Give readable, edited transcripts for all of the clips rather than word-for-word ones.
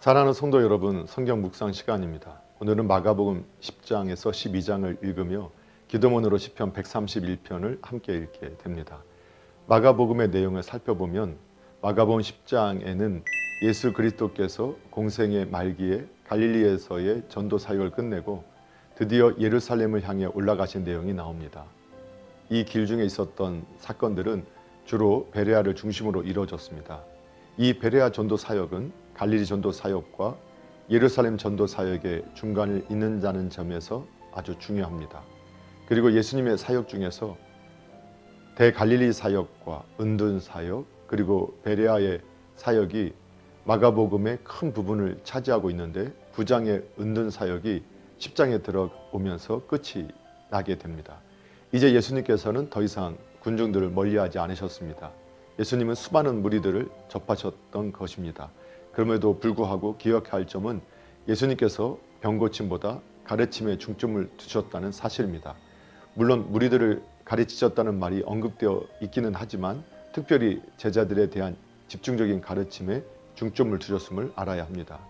사랑하는 성도 여러분, 성경 묵상 시간입니다. 오늘은 마가복음 10장에서 12장을 읽으며 기도문으로 시편 131편을 함께 읽게 됩니다. 마가복음의 내용을 살펴보면 마가복음 10장에는 예수 그리스도께서 공생의 말기에 갈릴리에서의 전도 사역을 끝내고 드디어 예루살렘을 향해 올라가신 내용이 나옵니다. 이 길 중에 있었던 사건들은 주로 베레아를 중심으로 이루어졌습니다. 이 베레아 전도 사역은 갈릴리 전도 사역과 예루살렘 전도 사역의 중간을 잇는다는 점에서 아주 중요합니다. 그리고 예수님의 사역 중에서 대갈릴리 사역과 은둔 사역 그리고 베레아의 사역이 마가복음의 큰 부분을 차지하고 있는데 9장의 은둔 사역이 10장에 들어오면서 끝이 나게 됩니다. 이제 예수님께서는 더 이상 군중들을 멀리하지 않으셨습니다. 예수님은 수많은 무리들을 접하셨던 것입니다. 그럼에도 불구하고 기억해야 할 점은 예수님께서 병고침보다 가르침에 중점을 두셨다는 사실입니다. 물론 무리들을 가르치셨다는 말이 언급되어 있기는 하지만 특별히 제자들에 대한 집중적인 가르침에 중점을 두셨음을 알아야 합니다.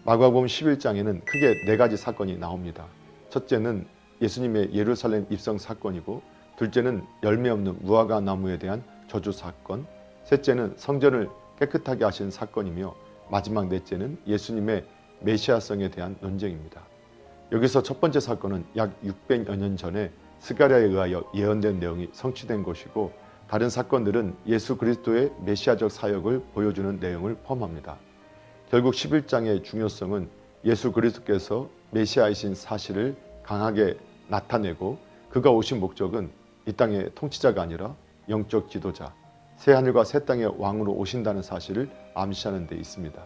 마가복음 11장에는 크게 4가지 사건이 나옵니다. 첫째는 예수님의 예루살렘 입성 사건이고, 둘째는 열매 없는 무화과 나무에 대한 저주 사건, 셋째는 성전을 깨끗하게 하신 사건이며 마지막 넷째는 예수님의 메시아성에 대한 논쟁입니다. 여기서 첫 번째 사건은 약 600여 년 전에 스가랴에 의하여 예언된 내용이 성취된 것이고, 다른 사건들은 예수 그리스도의 메시아적 사역을 보여주는 내용을 포함합니다. 결국 11장의 중요성은 예수 그리스도께서 메시아이신 사실을 강하게 나타내고, 그가 오신 목적은 이 땅의 통치자가 아니라 영적 지도자, 새하늘과 새 땅의 왕으로 오신다는 사실을 암시하는 데 있습니다.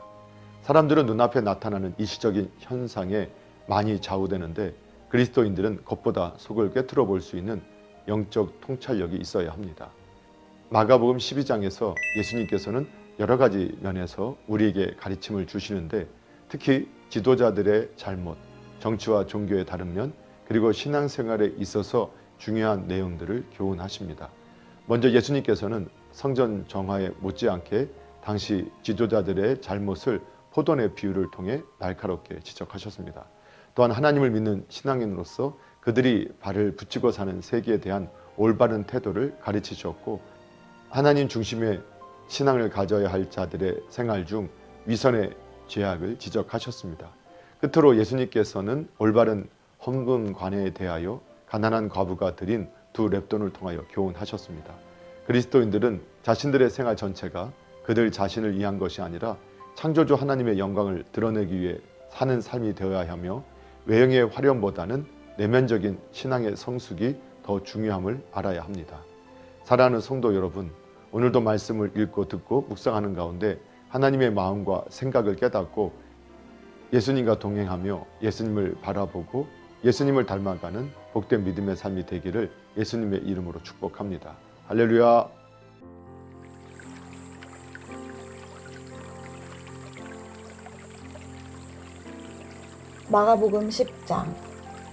사람들은 눈앞에 나타나는 일시적인 현상에 많이 좌우되는데, 그리스도인들은 겉보다 속을 꿰뚫어 볼 수 있는 영적 통찰력이 있어야 합니다. 마가복음 12장에서 예수님께서는 여러 가지 면에서 우리에게 가르침을 주시는데, 특히 지도자들의 잘못, 정치와 종교의 다른 면, 그리고 신앙생활에 있어서 중요한 내용들을 교훈하십니다. 먼저 예수님께서는 성전 정화에 못지않게 당시 지도자들의 잘못을 포도원의 비유를 통해 날카롭게 지적하셨습니다. 또한 하나님을 믿는 신앙인으로서 그들이 발을 붙이고 사는 세계에 대한 올바른 태도를 가르치셨고, 하나님 중심의 신앙을 가져야 할 자들의 생활 중 위선의 죄악을 지적하셨습니다. 끝으로 예수님께서는 올바른 헌금 관회에 대하여 가난한 과부가 드린 2렙돈을 통하여 교훈하셨습니다. 그리스도인들은 자신들의 생활 전체가 그들 자신을 위한 것이 아니라 창조주 하나님의 영광을 드러내기 위해 사는 삶이 되어야 하며, 외형의 화려함보다는 내면적인 신앙의 성숙이 더 중요함을 알아야 합니다. 사랑하는 성도 여러분, 오늘도 말씀을 읽고 듣고 묵상하는 가운데 하나님의 마음과 생각을 깨닫고 예수님과 동행하며 예수님을 바라보고 예수님을 닮아가는 복된 믿음의 삶이 되기를 예수님의 이름으로 축복합니다. 할렐루야. 마가복음 10장.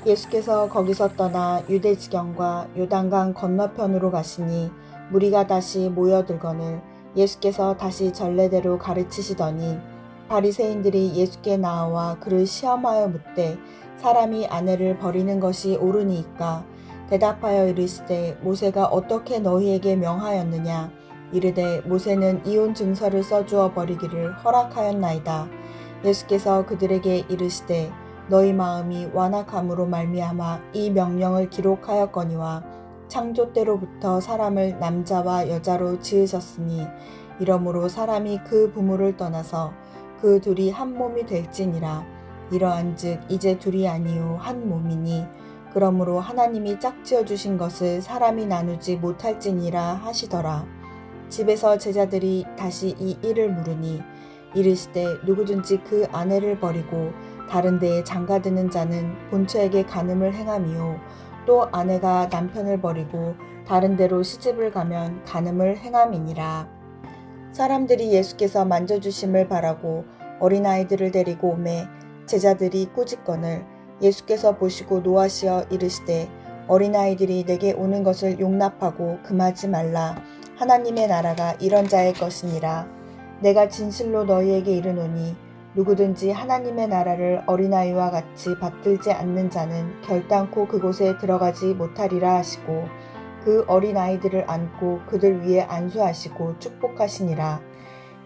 예수께서 거기서 떠나 유대 지경과 요단강 건너편으로 가시니 무리가 다시 모여들거늘 예수께서 다시 전례대로 가르치시더니, 바리새인들이 예수께 나와 그를 시험하여 묻되 사람이 아내를 버리는 것이 옳으니이까? 대답하여 이르시되 모세가 어떻게 너희에게 명하였느냐? 이르되 모세는 이혼 증서를 써주어 버리기를 허락하였나이다. 예수께서 그들에게 이르시되 너희 마음이 완악함으로 말미암아 이 명령을 기록하였거니와, 창조 때로부터 사람을 남자와 여자로 지으셨으니 이러므로 사람이 그 부모를 떠나서 그 둘이 한 몸이 될지니라. 이러한즉 이제 둘이 아니요 한 몸이니, 그러므로 하나님이 짝지어 주신 것을 사람이 나누지 못할지니라 하시더라. 집에서 제자들이 다시 이 일을 물으니 이르시되 누구든지 그 아내를 버리고 다른 데에 장가드는 자는 본처에게 간음을 행함이요, 또 아내가 남편을 버리고 다른 데로 시집을 가면 간음을 행함이니라. 사람들이 예수께서 만져주심을 바라고 어린아이들을 데리고 오매 제자들이 꾸짖거늘 예수께서 보시고 노하시어 이르시되 어린아이들이 내게 오는 것을 용납하고 금하지 말라. 하나님의 나라가 이런 자의 것이니라. 내가 진실로 너희에게 이르노니 누구든지 하나님의 나라를 어린아이와 같이 받들지 않는 자는 결단코 그곳에 들어가지 못하리라 하시고 그 어린아이들을 안고 그들 위에 안수하시고 축복하시니라.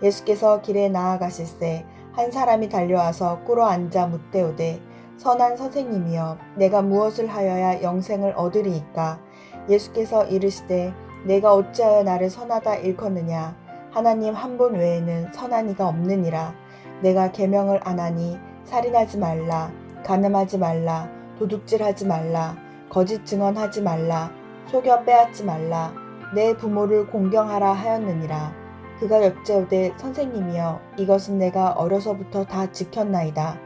예수께서 길에 나아가실새 한 사람이 달려와서 꿇어 앉아 묻되오되 선한 선생님이여 내가 무엇을 하여야 영생을 얻으리이까. 예수께서 이르시되 내가 어찌하여 나를 선하다 일컫느냐. 하나님 한 분 외에는 선한 이가 없느니라. 내가 계명을 안 하니 살인하지 말라, 간음하지 말라, 도둑질하지 말라, 거짓 증언하지 말라, 속여 빼앗지 말라, 내 부모를 공경하라 하였느니라. 그가 여짜오되 선생님이여 이것은 내가 어려서부터 다 지켰나이다.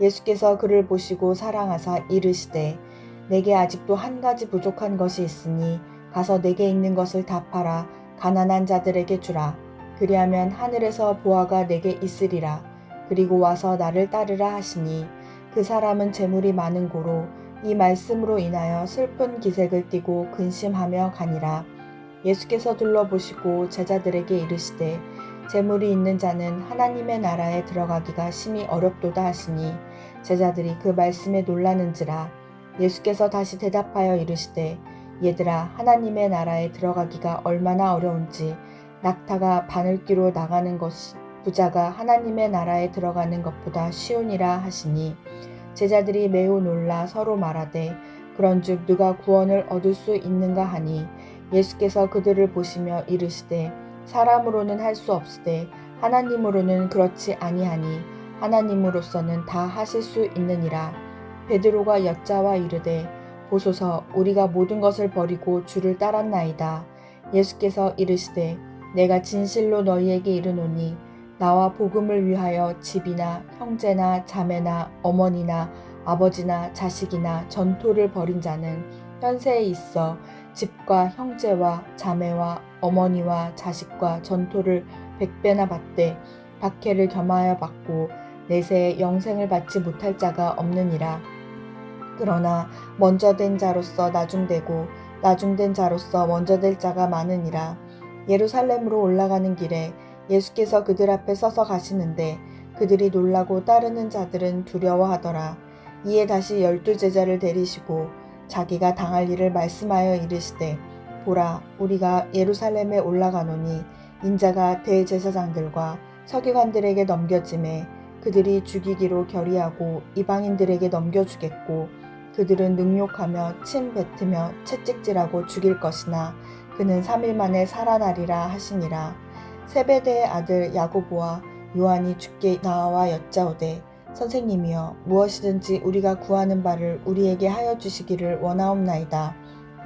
예수께서 그를 보시고 사랑하사 이르시되 내게 아직도 한 가지 부족한 것이 있으니 가서 내게 있는 것을 다 팔아 가난한 자들에게 주라. 그리하면 하늘에서 보화가 내게 있으리라. 그리고 와서 나를 따르라 하시니 그 사람은 재물이 많은 고로 이 말씀으로 인하여 슬픈 기색을 띠고 근심하며 가니라. 예수께서 둘러보시고 제자들에게 이르시되 재물이 있는 자는 하나님의 나라에 들어가기가 심히 어렵도다 하시니 제자들이 그 말씀에 놀라는지라. 예수께서 다시 대답하여 이르시되 얘들아 하나님의 나라에 들어가기가 얼마나 어려운지 낙타가 바늘귀로 나가는 것이 부자가 하나님의 나라에 들어가는 것보다 쉬우니라 하시니 제자들이 매우 놀라 서로 말하되 그런즉 누가 구원을 얻을 수 있는가 하니 예수께서 그들을 보시며 이르시되 사람으로는 할 수 없으되 하나님으로는 그렇지 아니하니 하나님으로서는 다 하실 수 있느니라. 베드로가 여짜와 이르되 보소서 우리가 모든 것을 버리고 주를 따랐나이다. 예수께서 이르시되 내가 진실로 너희에게 이르노니 나와 복음을 위하여 집이나 형제나 자매나 어머니나 아버지나 자식이나 전토를 벌인 자는 현세에 있어 집과 형제와 자매와 어머니와 자식과 전토를 100배나 받되 박해를 겸하여 받고 내세에 영생을 받지 못할 자가 없느니라. 그러나 먼저 된 자로서 나중되고 나중된 자로서 먼저 될 자가 많으니라. 예루살렘으로 올라가는 길에 예수께서 그들 앞에 서서 가시는데 그들이 놀라고 따르는 자들은 두려워하더라. 이에 다시 12 제자를 데리시고 자기가 당할 일을 말씀하여 이르시되 보라 우리가 예루살렘에 올라가노니 인자가 대제사장들과 서기관들에게 넘겨짐에 그들이 죽이기로 결의하고 이방인들에게 넘겨주겠고 그들은 능욕하며 침 뱉으며 채찍질하고 죽일 것이나 그는 3일 만에 살아나리라 하시니라. 세베대의 아들 야고보와 요한이 주께 나와 여짜오되 선생님이여 무엇이든지 우리가 구하는 바를 우리에게 하여 주시기를 원하옵나이다.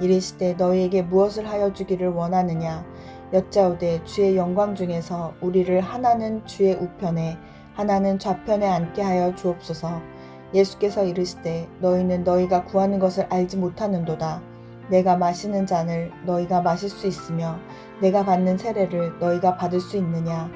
이르시되 너희에게 무엇을 하여 주기를 원하느냐. 여짜오되 주의 영광 중에서 우리를 하나는 주의 우편에 하나는 좌편에 앉게 하여 주옵소서. 예수께서 이르시되 너희는 너희가 구하는 것을 알지 못하는도다. 내가 마시는 잔을 너희가 마실 수 있으며 내가 받는 세례를 너희가 받을 수 있느냐.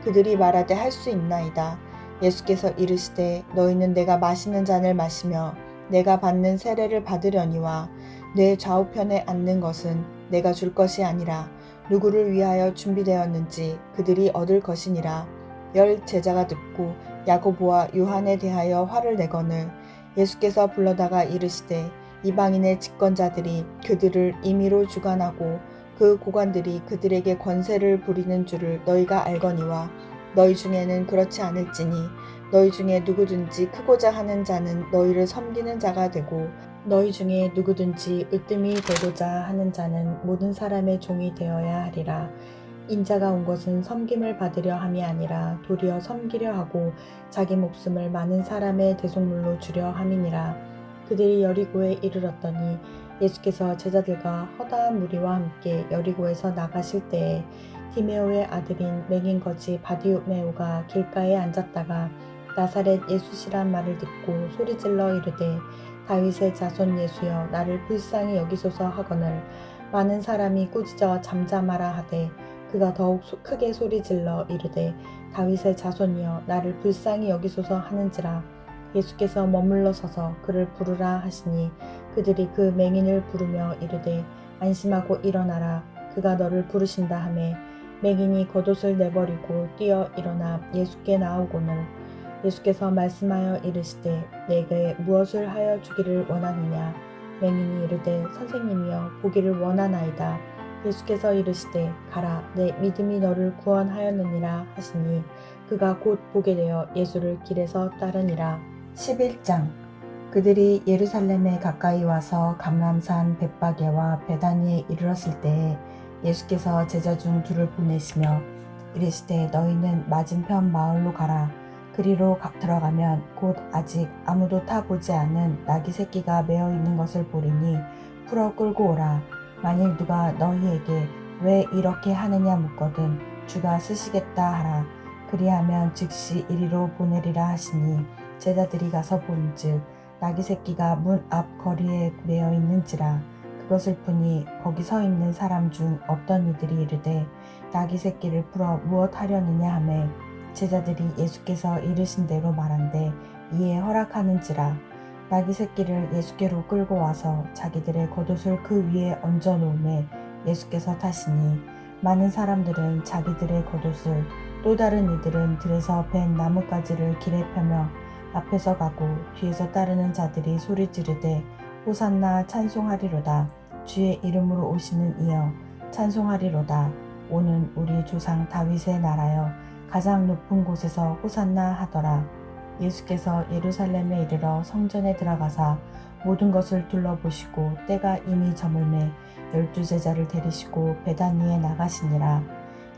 그들이 말하되 할 수 있나이다. 예수께서 이르시되 너희는 내가 마시는 잔을 마시며 내가 받는 세례를 받으려니와 내 좌우편에 앉는 것은 내가 줄 것이 아니라 누구를 위하여 준비되었는지 그들이 얻을 것이니라. 10 제자가 듣고 야고보와 요한에 대하여 화를 내거늘 예수께서 불러다가 이르시되 이방인의 집권자들이 그들을 임의로 주관하고 그 고관들이 그들에게 권세를 부리는 줄을 너희가 알거니와 너희 중에는 그렇지 않을지니 너희 중에 누구든지 크고자 하는 자는 너희를 섬기는 자가 되고 너희 중에 누구든지 으뜸이 되고자 하는 자는 모든 사람의 종이 되어야 하리라. 인자가 온 것은 섬김을 받으려 함이 아니라 도리어 섬기려 하고 자기 목숨을 많은 사람의 대속물로 주려 함이니라. 그들이 여리고에 이르렀더니 예수께서 제자들과 허다한 무리와 함께 여리고에서 나가실 때에 디메오의 아들인 맹인 거지 바디메오가 길가에 앉았다가 나사렛 예수시란 말을 듣고 소리질러 이르되 다윗의 자손 예수여 나를 불쌍히 여기소서 하거늘 많은 사람이 꾸짖어 잠잠하라 하되 그가 더욱 크게 소리질러 이르되 다윗의 자손이여 나를 불쌍히 여기소서 하는지라. 예수께서 머물러 서서 그를 부르라 하시니 그들이 그 맹인을 부르며 이르되 안심하고 일어나라 그가 너를 부르신다 하매 맹인이 겉옷을 내버리고 뛰어 일어나 예수께 나오고는 예수께서 말씀하여 이르시되 내게 무엇을 하여 주기를 원하느냐. 맹인이 이르되 선생님이여 보기를 원하나이다. 예수께서 이르시되 가라 내 믿음이 너를 구원하였느니라 하시니 그가 곧 보게 되어 예수를 길에서 따르니라. 11장. 그들이 예루살렘에 가까이 와서 감람산 벳바게와 베다니에 이르렀을 때에 예수께서 제자 중 둘을 보내시며 이르시되 너희는 맞은편 마을로 가라. 그리로 들어가면 곧 아직 아무도 타보지 않은 나귀 새끼가 메어 있는 것을 보리니 풀어 끌고 오라. 만일 누가 너희에게 왜 이렇게 하느냐 묻거든 주가 쓰시겠다 하라. 그리하면 즉시 이리로 보내리라 하시니 제자들이 가서 본즉 나귀 새끼가 문 앞 거리에 메어 있는지라. 그것을 보니 거기 서 있는 사람 중 어떤 이들이 이르되 나귀 새끼를 풀어 무엇 하려느냐 하매 제자들이 예수께서 이르신 대로 말한대 이에 허락하는지라. 나귀 새끼를 예수께로 끌고 와서 자기들의 겉옷을 그 위에 얹어 놓음에 예수께서 타시니 많은 사람들은 자기들의 겉옷을 또 다른 이들은 들에서 벤 나뭇가지를 길에 펴며 앞에서 가고 뒤에서 따르는 자들이 소리 지르되 호산나 찬송하리로다. 주의 이름으로 오시는 이여 찬송하리로다. 오는 우리 조상 다윗의 나라여 가장 높은 곳에서 호산나 하더라. 예수께서 예루살렘에 이르러 성전에 들어가사 모든 것을 둘러보시고 때가 이미 저물매 12제자를 데리시고 베다니에 나가시니라.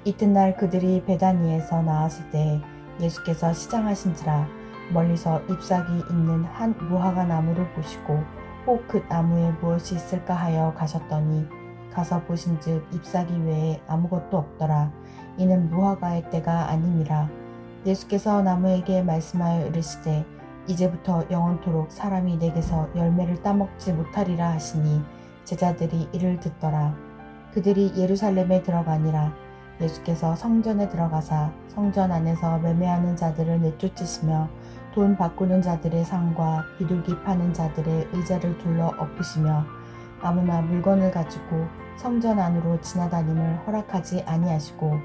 이튿날 그들이 베다니에서 나왔을 때 예수께서 시장하신지라. 멀리서 잎사귀 있는 한 무화과 나무를 보시고 혹 그 나무에 무엇이 있을까 하여 가셨더니 가서 보신즉 잎사귀 외에 아무것도 없더라. 이는 무화과의 때가 아님이라. 예수께서 나무에게 말씀하여 이르시되 이제부터 영원토록 사람이 내게서 열매를 따먹지 못하리라 하시니 제자들이 이를 듣더라. 그들이 예루살렘에 들어가니라. 예수께서 성전에 들어가사 성전 안에서 매매하는 자들을 내쫓으시며 돈 바꾸는 자들의 상과 비둘기 파는 자들의 의자를 둘러 엎으시며 아무나 물건을 가지고 성전 안으로 지나다님을 허락하지 아니하시고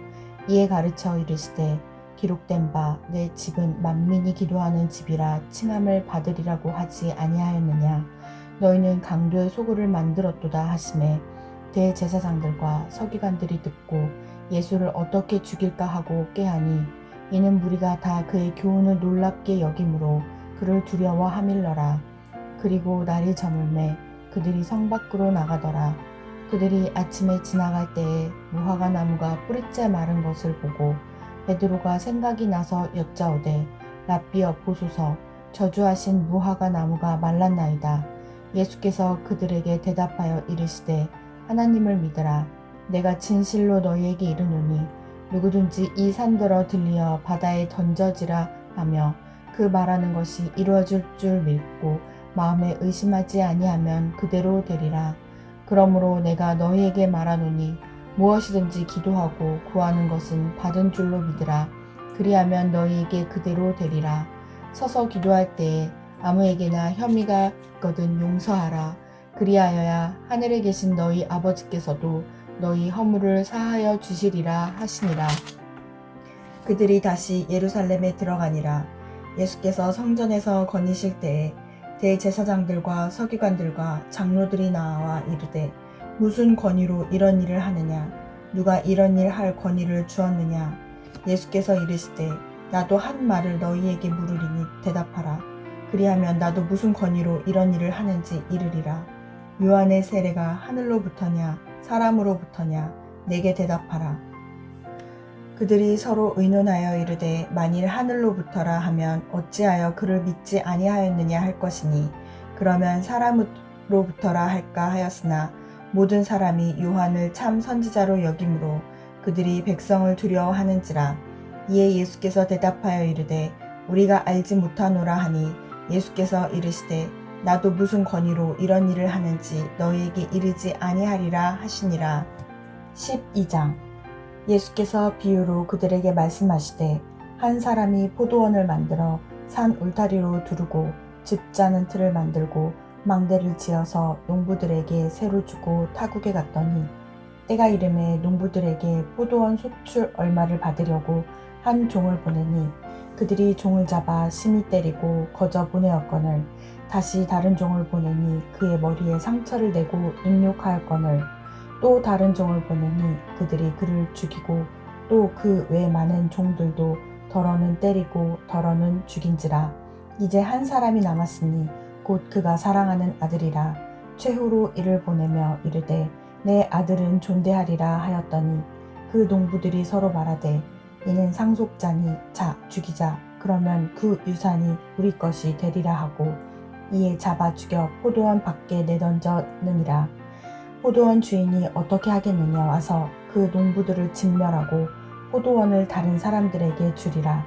이에 가르쳐 이르시되 기록된 바 내 집은 만민이 기도하는 집이라 칭함을 받으리라고 하지 아니하였느냐. 너희는 강도의 소굴을 만들었도다 하시매 대제사장들과 서기관들이 듣고 예수를 어떻게 죽일까 하고 꾀하니 이는 무리가 다 그의 교훈을 놀랍게 여김으로 그를 두려워하밀러라. 그리고 날이 저물매 그들이 성 밖으로 나가더라. 그들이 아침에 지나갈 때에 무화과 나무가 뿌리째 마른 것을 보고 베드로가 생각이 나서 여짜오되 랍비여 보소서 저주하신 무화과 나무가 말랐나이다. 예수께서 그들에게 대답하여 이르시되 하나님을 믿으라. 내가 진실로 너희에게 이르노니 누구든지 이 산더러 들리어 바다에 던져지라 하며 그 말하는 것이 이루어질 줄 믿고 마음에 의심하지 아니하면 그대로 되리라. 그러므로 내가 너희에게 말하노니 무엇이든지 기도하고 구하는 것은 받은 줄로 믿으라. 그리하면 너희에게 그대로 되리라. 서서 기도할 때에 아무에게나 혐의가 있거든 용서하라. 그리하여야 하늘에 계신 너희 아버지께서도 너희 허물을 사하여 주시리라 하시니라. 그들이 다시 예루살렘에 들어가니라. 예수께서 성전에서 거니실 때에 대제사장들과 서기관들과 장로들이 나와 이르되 무슨 권위로 이런 일을 하느냐. 누가 이런 일 할 권위를 주었느냐. 예수께서 이르시되 나도 한 말을 너희에게 물으리니 대답하라. 그리하면 나도 무슨 권위로 이런 일을 하는지 이르리라. 요한의 세례가 하늘로부터냐 사람으로부터냐. 내게 대답하라. 그들이 서로 의논하여 이르되 만일 하늘로부터라 하면 어찌하여 그를 믿지 아니하였느냐 할 것이니 그러면 사람으로부터라 할까 하였으나 모든 사람이 요한을 참 선지자로 여김으로 그들이 백성을 두려워하는지라. 이에 예수께서 대답하여 이르되 우리가 알지 못하노라 하니 예수께서 이르시되 나도 무슨 권위로 이런 일을 하는지 너희에게 이르지 아니하리라 하시니라. 12장. 예수께서 비유로 그들에게 말씀하시되 한 사람이 포도원을 만들어 산 울타리로 두르고 즙 짜는 틀을 만들고 망대를 지어서 농부들에게 새로 주고 타국에 갔더니 때가 이름에 농부들에게 포도원 소출 얼마를 받으려고 한 종을 보내니 그들이 종을 잡아 심히 때리고 거저 보내었거늘 다시 다른 종을 보내니 그의 머리에 상처를 내고 능욕하였거늘 또 다른 종을 보내니 그들이 그를 죽이고 또 그 외 많은 종들도 더러는 때리고 더러는 죽인지라. 이제 한 사람이 남았으니 곧 그가 사랑하는 아들이라. 최후로 이를 보내며 이르되 내 아들은 존대하리라 하였더니 그 농부들이 서로 말하되 이는 상속자니 자 죽이자. 그러면 그 유산이 우리 것이 되리라 하고 이에 잡아 죽여 포도원 밖에 내던졌느니라. 포도원 주인이 어떻게 하겠느냐 와서 그 농부들을 진멸하고 포도원을 다른 사람들에게 주리라.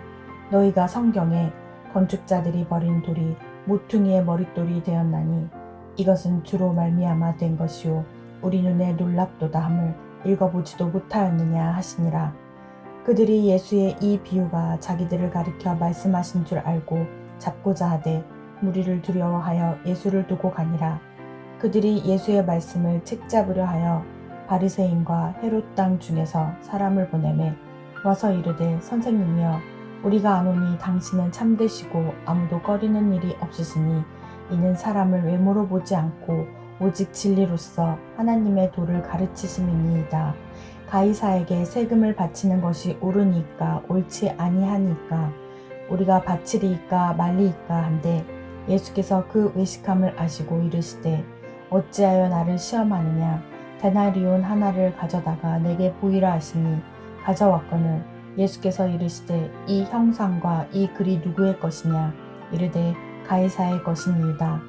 너희가 성경에 건축자들이 버린 돌이 모퉁이의 머릿돌이 되었나니 이것은 주로 말미암아 된 것이요 우리 눈에 놀랍도다 함을 읽어보지도 못하였느냐 하시니라. 그들이 예수의 이 비유가 자기들을 가리켜 말씀하신 줄 알고 잡고자 하되 무리를 두려워하여 예수를 두고 가니라. 그들이 예수의 말씀을 책잡으려 하여 바리새인과 헤롯 땅 중에서 사람을 보내매 와서 이르되 선생님이여 우리가 아노니 당신은 참되시고 아무도 꺼리는 일이 없으시니 이는 사람을 외모로 보지 않고 오직 진리로서 하나님의 도를 가르치심이니이다. 가이사에게 세금을 바치는 것이 옳으니까 옳지 아니하니까 우리가 바치리이까 말리이까 한데 예수께서 그 외식함을 아시고 이르시되 어찌하여 나를 시험하느냐. 데나리온 하나를 가져다가 내게 보이라 하시니 가져왔거늘 예수께서 이르시되 이 형상과 이 글이 누구의 것이냐. 이르되 가이사의 것이니이다.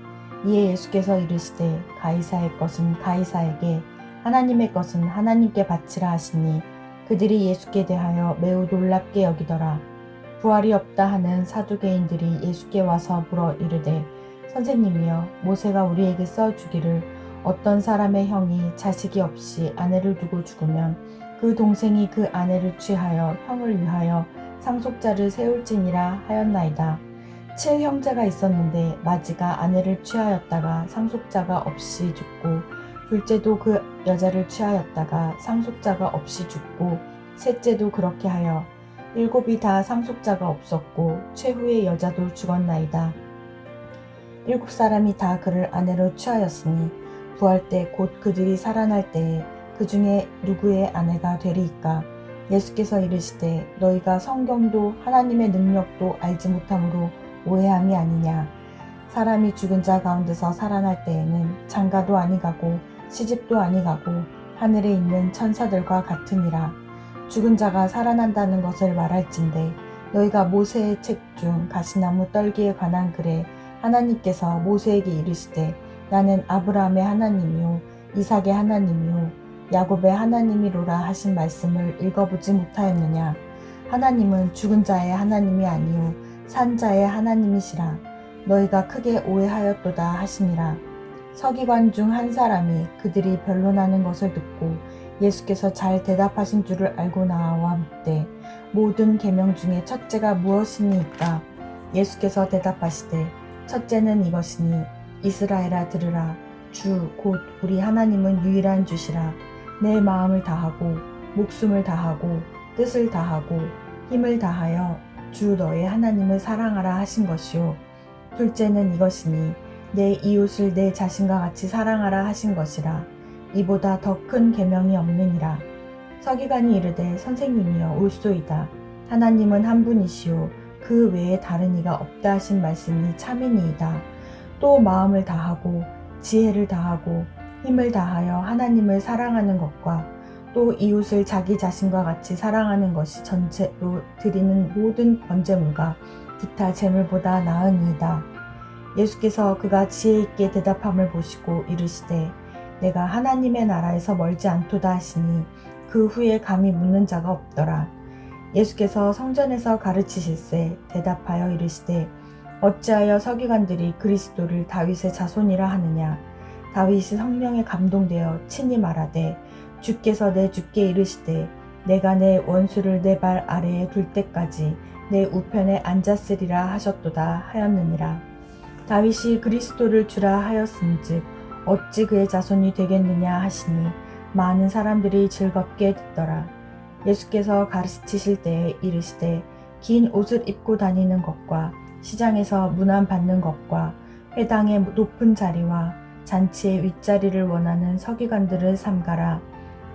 이에 예수께서 이르시되 가이사의 것은 가이사에게 하나님의 것은 하나님께 바치라 하시니 그들이 예수께 대하여 매우 놀랍게 여기더라. 부활이 없다 하는 사두개인들이 예수께 와서 물어 이르되 선생님이여 모세가 우리에게 써주기를 어떤 사람의 형이 자식이 없이 아내를 두고 죽으면 그 동생이 그 아내를 취하여 형을 위하여 상속자를 세울지니라 하였나이다. 7형제가 있었는데 마지가 아내를 취하였다가 상속자가 없이 죽고 둘째도 그 여자를 취하였다가 상속자가 없이 죽고 셋째도 그렇게 하여 7이 다 상속자가 없었고 최후의 여자도 죽었나이다. 7사람이 다 그를 아내로 취하였으니 부활 때 곧 그들이 살아날 때에 그 중에 누구의 아내가 되리이까. 예수께서 이르시되 너희가 성경도 하나님의 능력도 알지 못함으로 오해함이 아니냐. 사람이 죽은 자 가운데서 살아날 때에는 장가도 아니가고 시집도 아니가고 하늘에 있는 천사들과 같으니라. 죽은 자가 살아난다는 것을 말할진대 너희가 모세의 책 중 가시나무 떨기에 관한 글에 하나님께서 모세에게 이르시되 나는 아브라함의 하나님이요 이삭의 하나님이요 야곱의 하나님이로라 하신 말씀을 읽어보지 못하였느냐. 하나님은 죽은 자의 하나님이 아니요 산 자의 하나님이시라. 너희가 크게 오해하였도다 하시니라. 서기관 중 한 사람이 그들이 변론하는 것을 듣고 예수께서 잘 대답하신 줄을 알고 나와 묻되 모든 계명 중에 첫째가 무엇이니까. 예수께서 대답하시되 첫째는 이것이니 이스라엘아 들으라. 주 곧 우리 하나님은 유일한 주시라. 내 마음을 다하고 목숨을 다하고 뜻을 다하고 힘을 다하여 주 너의 하나님을 사랑하라 하신 것이요. 둘째는 이것이니 내 이웃을 내 자신과 같이 사랑하라 하신 것이라. 이보다 더 큰 계명이 없느니라. 서기관이 이르되 선생님이여 옳소이다. 하나님은 한 분이시요 그 외에 다른 이가 없다 하신 말씀이 참이니이다. 또 마음을 다하고 지혜를 다하고 힘을 다하여 하나님을 사랑하는 것과 또 이웃을 자기 자신과 같이 사랑하는 것이 전체로 드리는 모든 번제물과 기타 제물보다 나으니이다. 예수께서 그가 지혜 있게 대답함을 보시고 이르시되 내가 하나님의 나라에서 멀지 않도다 하시니 그 후에 감히 묻는 자가 없더라. 예수께서 성전에서 가르치실세 대답하여 이르시되 어찌하여 서기관들이 그리스도를 다윗의 자손이라 하느냐. 다윗이 성령에 감동되어 친히 말하되 주께서 내 주께 이르시되 내가 내 원수를 내 발 아래에 둘 때까지 내 우편에 앉았으리라 하셨도다 하였느니라. 다윗이 그리스도를 주라 하였은즉 어찌 그의 자손이 되겠느냐 하시니 많은 사람들이 즐겁게 듣더라. 예수께서 가르치실 때에 이르시되 긴 옷을 입고 다니는 것과 시장에서 문안 받는 것과 회당의 높은 자리와 잔치의 윗자리를 원하는 서기관들을 삼가라.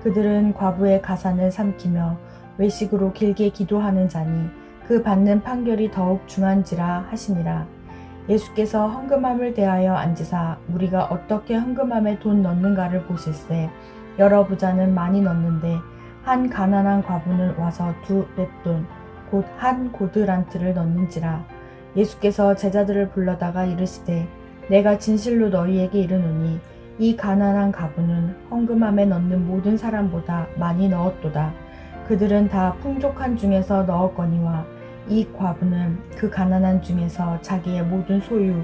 그들은 과부의 가산을 삼키며 외식으로 길게 기도하는 자니 그 받는 판결이 더욱 중한지라 하시니라. 예수께서 헌금함을 대하여 앉으사 무리가 어떻게 헌금함에 돈 넣는가를 보실세. 여러 부자는 많이 넣는데 한 가난한 과부는 와서 2 렙돈 곧 한 고드란트를 넣는지라. 예수께서 제자들을 불러다가 이르시되 내가 진실로 너희에게 이르노니 이 가난한 과부는 헌금함에 넣는 모든 사람보다 많이 넣었도다. 그들은 다 풍족한 중에서 넣었거니와 이 과부는 그 가난한 중에서 자기의 모든 소유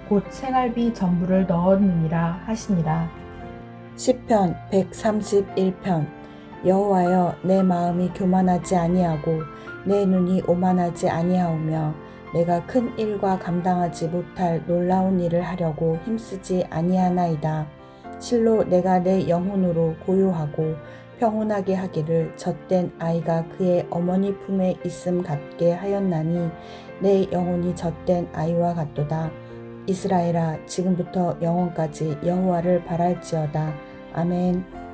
곧 생활비 전부를 넣었느니라 하시니라. 시편 131편. 여호와여, 내 마음이 교만하지 아니하고 내 눈이 오만하지 아니하오며 내가 큰 일과 감당하지 못할 놀라운 일을 하려고 힘쓰지 아니하나이다. 실로 내가 내 영혼으로 고요하고 평온하게 하기를 젖된 아이가 그의 어머니 품에 있음 같게 하였나니 내 영혼이 젖된 아이와 같도다. 이스라엘아, 지금부터 영원까지 여호와를 바랄지어다. 아멘.